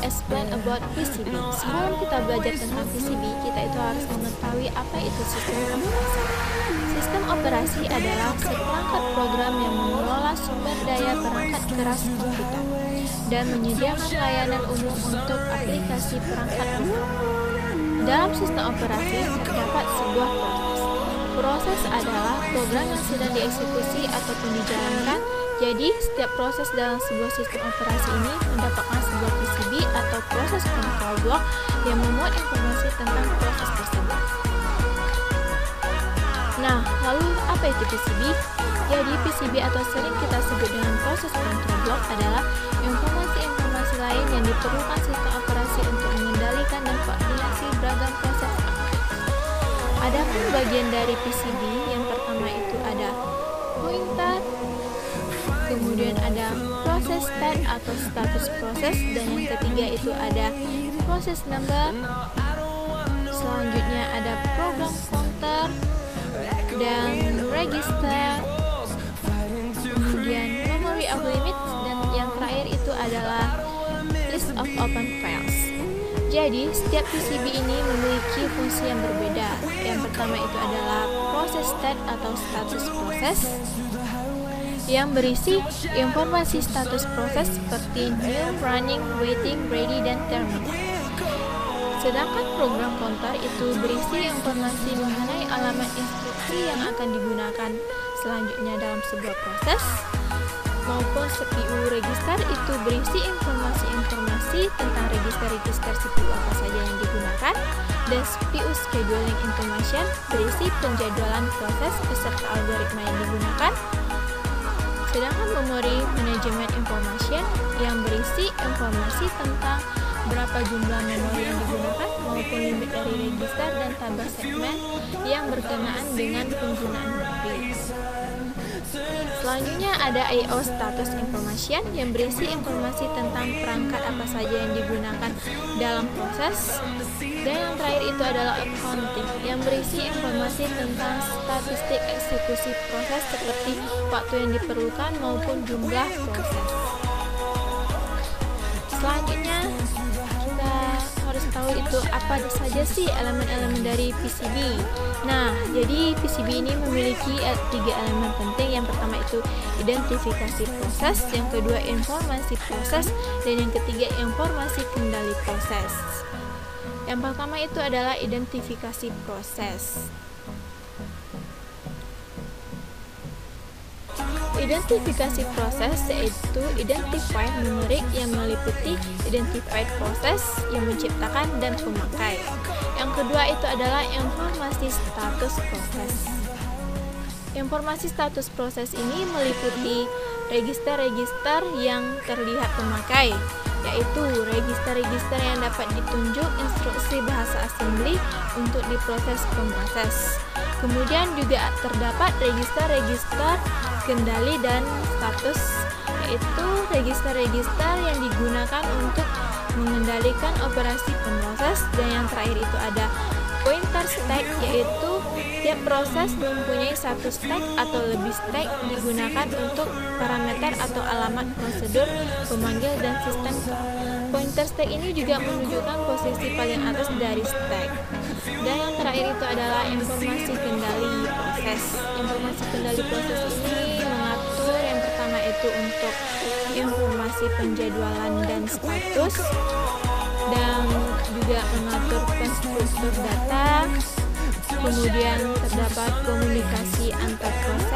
explain about PCB. Sebelum kita belajar tentang PCB, kita itu harus mengetahui apa itu sistem operasi. Sistem operasi adalah seperangkat program yang mengelola sumber daya perangkat keras komputer dan menyediakan layanan umum untuk aplikasi perangkat lunak. Dalam sistem operasi terdapat sebuah proses. Proses adalah program yang sedang dieksekusi ataupun dijalankan. Jadi, setiap proses dalam sebuah sistem operasi ini mendapatkan sebuah PCB atau proses control block yang memuat informasi tentang proses tersebut. Nah, lalu apa itu PCB? Jadi, PCB atau sering kita sebut dengan proses control block adalah informasi-informasi lain yang diperlukan sistem operasi untuk mengendalikan dan koordinasi beragam proses aktif. Adapun bagian dari PCB, yang pertama itu ada pointer, kemudian ada proses state atau status proses, dan yang ketiga itu ada proses number. Selanjutnya ada program counter dan register, kemudian memory of limit, dan yang terakhir itu adalah list of open files. Jadi, setiap PCB ini memiliki fungsi yang berbeda. Yang pertama itu adalah proses state atau status proses, yang berisi informasi status proses seperti new, running, waiting, ready, dan terminal. Sedangkan program counter itu berisi informasi mengenai alamat instruksi yang akan digunakan selanjutnya dalam sebuah proses, maupun CPU register itu berisi informasi-informasi tentang register-register CPU apa saja yang digunakan, dan CPU scheduling information berisi penjadwalan proses beserta algoritma yang digunakan. Sedangkan memory management information yang berisi informasi tentang berapa jumlah memori yang digunakan maupun limit dari register dan tabel segmen yang berkenaan dengan penggunaan memori. Selanjutnya ada I/O status information yang berisi informasi tentang perangkat apa saja yang digunakan dalam proses. Dan yang terakhir itu adalah accounting yang berisi informasi tentang statistik eksekusi proses seperti waktu yang diperlukan maupun jumlah proses. Selanjutnya kita harus tahu itu apa saja sih elemen-elemen dari PCB. Nah, jadi PCB ini memiliki 3 elemen penting. Yang pertama itu identifikasi proses, yang kedua informasi proses, dan yang ketiga informasi kendali proses. Yang pertama itu adalah identifikasi proses. Identifikasi proses yaitu identified numerik yang meliputi identified proses yang menciptakan dan pemakai. Yang kedua itu adalah informasi status proses. Informasi status proses ini meliputi register-register yang terlihat pemakai, yaitu register-register yang dapat ditunjuk instruksi bahasa assembly untuk diproses pemroses. Kemudian juga terdapat register-register kendali dan status, yaitu register-register yang digunakan untuk mengendalikan operasi pemroses. Dan yang terakhir itu ada pointer stack, yaitu tiap proses mempunyai satu stack atau lebih stack digunakan untuk parameter atau alamat prosedur, pemanggil, dan sistem call. Pointer stack ini juga menunjukkan posisi paling atas dari stack. Dan yang terakhir itu adalah informasi kendali proses. Informasi kendali proses ini mengatur yang pertama itu untuk informasi penjadwalan dan status, dan juga mengatur struktur data. Kemudian terdapat komunikasi antar proses